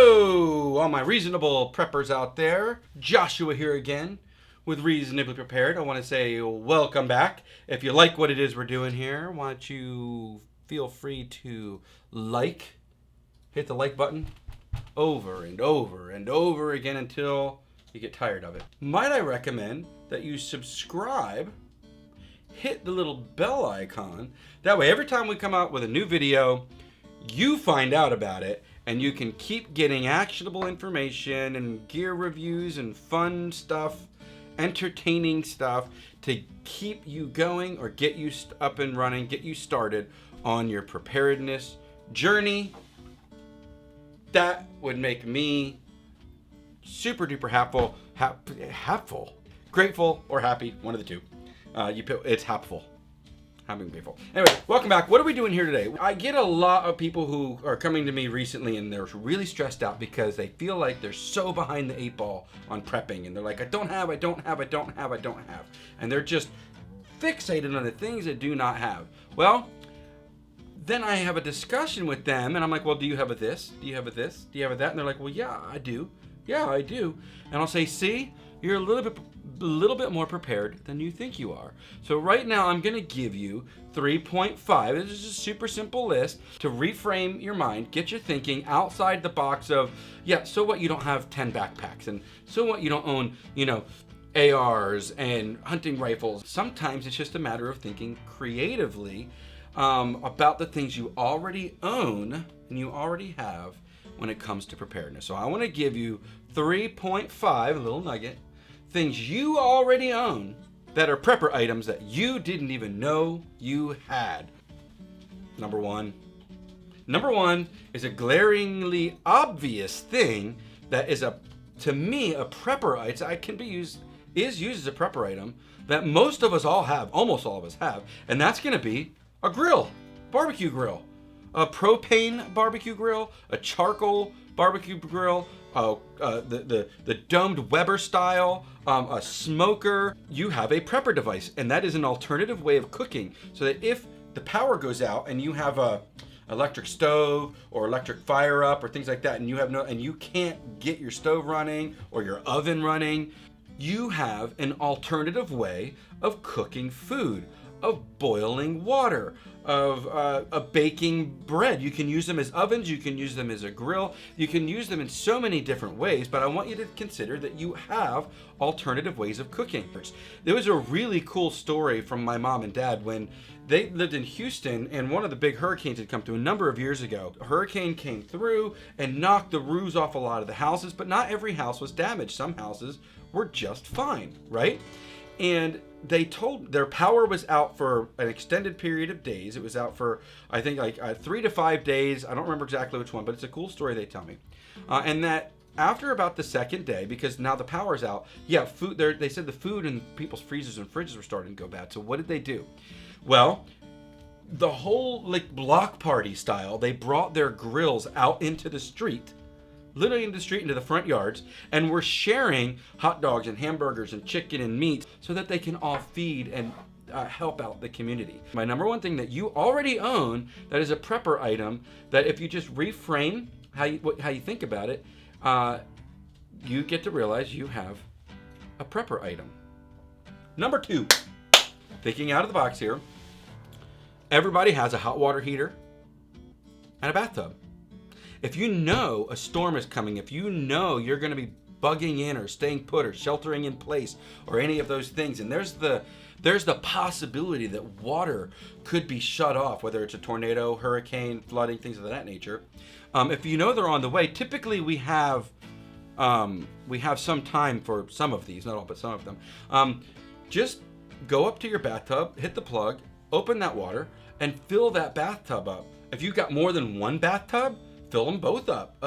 Hello, all my reasonable preppers out there. Joshua here again with Reasonably Prepared. I want to say welcome back. If you like what it is we're doing here, why don't you feel free to hit the like button over and over and over again until you get tired of it. Might I recommend that you subscribe, hit the little bell icon. That way every time we come out with a new video, you find out about it and you can keep getting actionable information and gear reviews and fun stuff, entertaining stuff to keep you going or get you up and running, get you started on your preparedness journey. That would make me super duper grateful or happy, one of the two. It's happy. Anyway, welcome back. What are we doing here today? I get a lot of people who are coming to me recently and they're really stressed out because they feel like they're so behind the 8 ball on prepping, and they're like, I don't have. And they're just fixated on the things they do not have. Well, then I have a discussion with them and I'm like, well, do you have a this? Do you have a this? Do you have a that? And they're like, well, yeah, I do. Yeah, I do. And I'll say, see, you're a little bit more prepared than you think you are. So right now I'm going to give you 3.5. This is a super simple list to reframe your mind, get your thinking outside the box of, yeah, so what you don't have 10 backpacks, and so what you don't own, ARs and hunting rifles. Sometimes it's just a matter of thinking creatively about the things you already own and you already have when it comes to preparedness. So I want to give you 3.5, a little nugget, things you already own that are prepper items that you didn't even know you had. Number one is a glaringly obvious thing that is to me a prepper item. Is used as a prepper item that most of us all have, almost all of us have, and that's going to be a grill, barbecue grill, a propane barbecue grill, a charcoal barbecue grill, the domed Weber style, a smoker. You have a prepper device, and that is an alternative way of cooking, so that if the power goes out and you have a electric stove or electric fire up or things like that, and you can't get your stove running or your oven running, you have an alternative way of cooking food, of boiling water, of baking bread. You can use them as ovens, you can use them as a grill, you can use them in so many different ways, but I want you to consider that you have alternative ways of cooking. There was a really cool story from my mom and dad when they lived in Houston, and one of the big hurricanes had come through a number of years ago. A hurricane came through and knocked the roofs off a lot of the houses, but not every house was damaged. Some houses were just fine, right? And they told their power was out for an extended period of days. It was out for, I think, like 3 to 5 days. I don't remember exactly which one, but it's a cool story they tell me. And that after about the second day, because now the power's out, food. They said the food in people's freezers and fridges were starting to go bad. So what did they do? Well, the whole block party style, they brought their grills out into the street, literally into the street, into the front yards, and we're sharing hot dogs and hamburgers and chicken and meat so that they can all feed and help out the community. My number one thing that you already own that is a prepper item, that if you just reframe how you think about it, you get to realize you have a prepper item. Number 2, thinking out of the box here, everybody has a hot water heater and a bathtub. If you know a storm is coming, if you know you're going to be bugging in or staying put or sheltering in place or any of those things, and there's the possibility that water could be shut off, whether it's a tornado, hurricane, flooding, things of that nature. If you know they're on the way, typically we have some time for some of these, not all, but some of them. Just go up to your bathtub, hit the plug, open that water, and fill that bathtub up. If you've got more than one bathtub, fill them both up.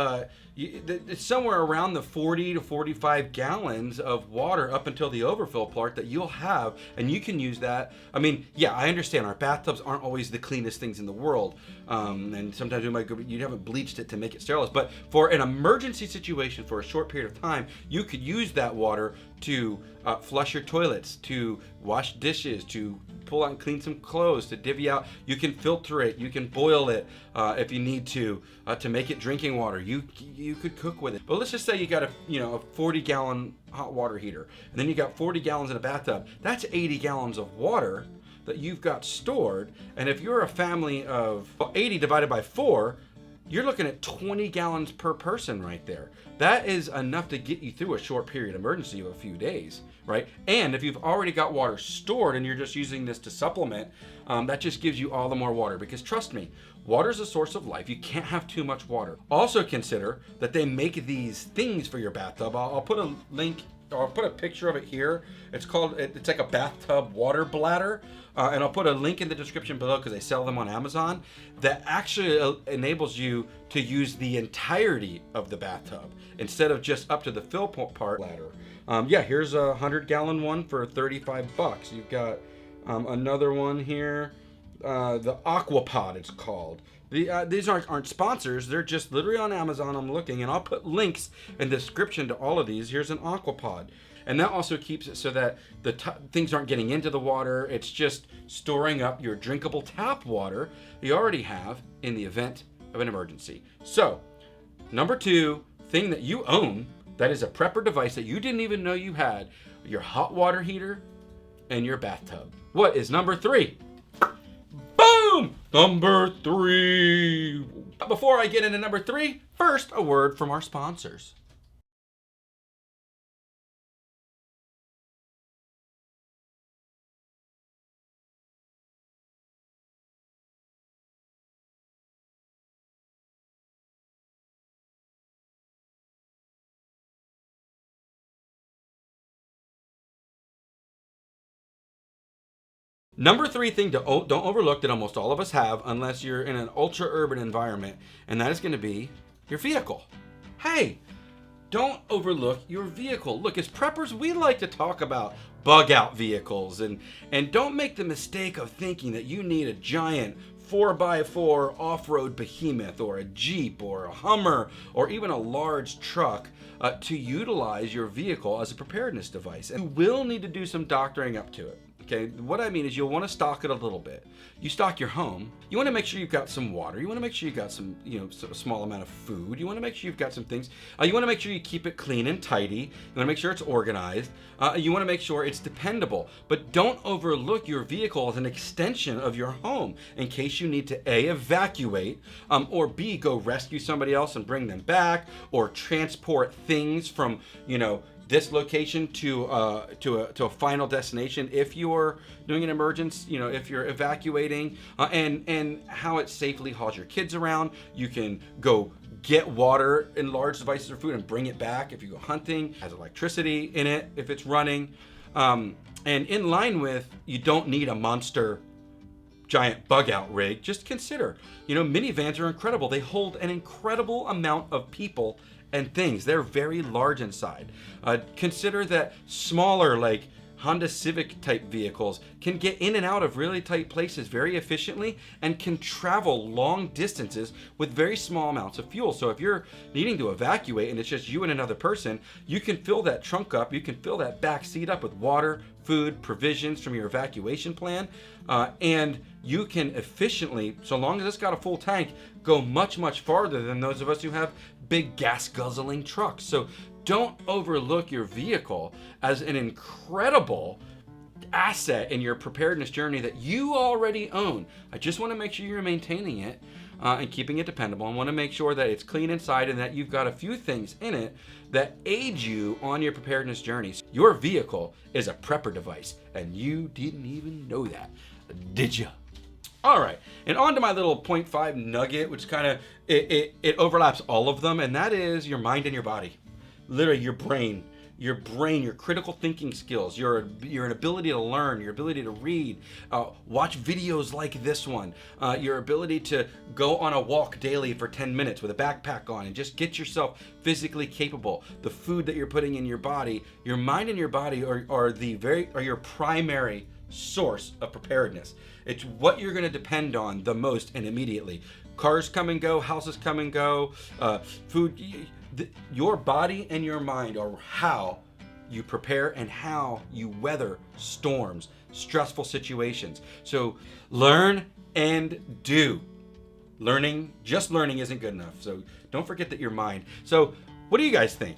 It's somewhere around the 40 to 45 gallons of water up until the overfill part that you'll have, and you can use that. I mean, yeah, I understand our bathtubs aren't always the cleanest things in the world, and sometimes you haven't bleached it to make it sterilized, but for an emergency situation for a short period of time, you could use that water to flush your toilets, to wash dishes, to pull out and clean some clothes, to divvy out. You can filter it, you can boil it if you need to make it drinking water. you could cook with it. But let's just say you got a 40-gallon hot water heater, and then you got 40 gallons in a bathtub. That's 80 gallons of water that you've got stored. And if you're a family of 80 divided by 4, you're looking at 20 gallons per person right there. That is enough to get you through a short period emergency of a few days, right? And if you've already got water stored and you're just using this to supplement, that just gives you all the more water, because trust me, water is a source of life. You can't have too much water. Also consider that they make these things for your bathtub. I'll put a link, or I'll put a picture of it here. It's like a bathtub water bladder. And I'll put a link in the description below, because they sell them on Amazon, that actually enables you to use the entirety of the bathtub instead of just up to the fill part bladder. Yeah, here's a 100-gallon one for $35. You've got another one here, the Aquapod it's called. These aren't sponsors. They're just literally on Amazon. I'm looking, and I'll put links in the description to all of these. Here's an Aquapod. And that also keeps it so that the things aren't getting into the water. It's just storing up your drinkable tap water you already have in the event of an emergency. So, number 2, thing that you own that is a prepper device that you didn't even know you had, your hot water heater and your bathtub. What is number 3? Boom! Number 3. Before I get into number 3, first, a word from our sponsors. Number 3 thing don't overlook that almost all of us have, unless you're in an ultra urban environment, and that is going to be your vehicle. Hey, don't overlook your vehicle. Look, as preppers, we like to talk about bug out vehicles, and don't make the mistake of thinking that you need a giant 4x4 off-road behemoth or a Jeep or a Hummer or even a large truck to utilize your vehicle as a preparedness device. And you will need to do some doctoring up to it. Okay, what I mean is you'll want to stock it a little bit. You stock your home. You want to make sure you've got some water. You want to make sure you've got some, a small amount of food. You want to make sure you've got some things. You want to make sure you keep it clean and tidy. You want to make sure it's organized. You want to make sure it's dependable. But don't overlook your vehicle as an extension of your home in case you need to A, evacuate, or B, go rescue somebody else and bring them back, or transport things from, this location to a final destination if you're doing an emergency, if you're evacuating, and how it safely hauls your kids around. You can go get water in large devices or food and bring it back if you go hunting. It has electricity in it if it's running, and in line with, you don't need a monster giant bug out rig. Just consider, minivans are incredible. They hold an incredible amount of people and things. They're very large inside. Consider that smaller, like Honda Civic type vehicles can get in and out of really tight places very efficiently and can travel long distances with very small amounts of fuel. So if you're needing to evacuate and it's just you and another person, you can fill that trunk up, you can fill that back seat up with water, food, provisions from your evacuation plan, and you can efficiently, so long as it's got a full tank, go much, much farther than those of us who have big gas guzzling trucks. So don't overlook your vehicle as an incredible asset in your preparedness journey that you already own. I just want to make sure you're maintaining it and keeping it dependable. I want to make sure that it's clean inside and that you've got a few things in it that aid you on your preparedness journey. Your vehicle is a prepper device, and you didn't even know that, did you? All right, and on to my little 0.5 nugget, which kind of, it overlaps all of them, and that is your mind and your body. Literally your brain, your critical thinking skills, your ability to learn, your ability to read, watch videos like this one, your ability to go on a walk daily for 10 minutes with a backpack on and just get yourself physically capable. The food that you're putting in your body, your mind and your body are your primary source of preparedness. It's what you're going to depend on the most and immediately. Cars come and go, houses come and go, food. Your body and your mind are how you prepare and how you weather storms, stressful situations. So learn and do. Just learning isn't good enough. So don't forget that you're mind. So what do you guys think?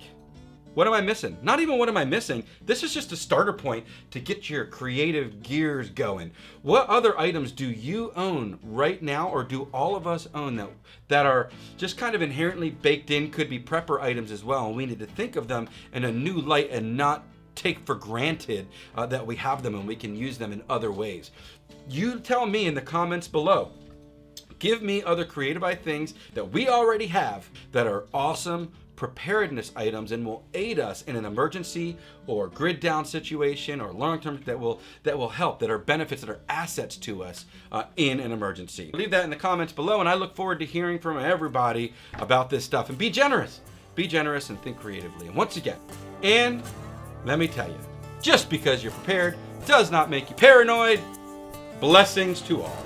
What am I missing? Not even what am I missing. This is just a starter point to get your creative gears going. What other items do you own right now, or do all of us own that are just kind of inherently baked in, could be prepper items as well, and we need to think of them in a new light and not take for granted that we have them and we can use them in other ways. You tell me in the comments below. Give me other creative things that we already have that are awesome preparedness items and will aid us in an emergency or grid down situation or long-term that will help, that are benefits, that are assets to us in an emergency. Leave that in the comments below, and I look forward to hearing from everybody about this stuff. And be generous and think creatively. And once again, and let me tell you, just because you're prepared does not make you paranoid. Blessings to all.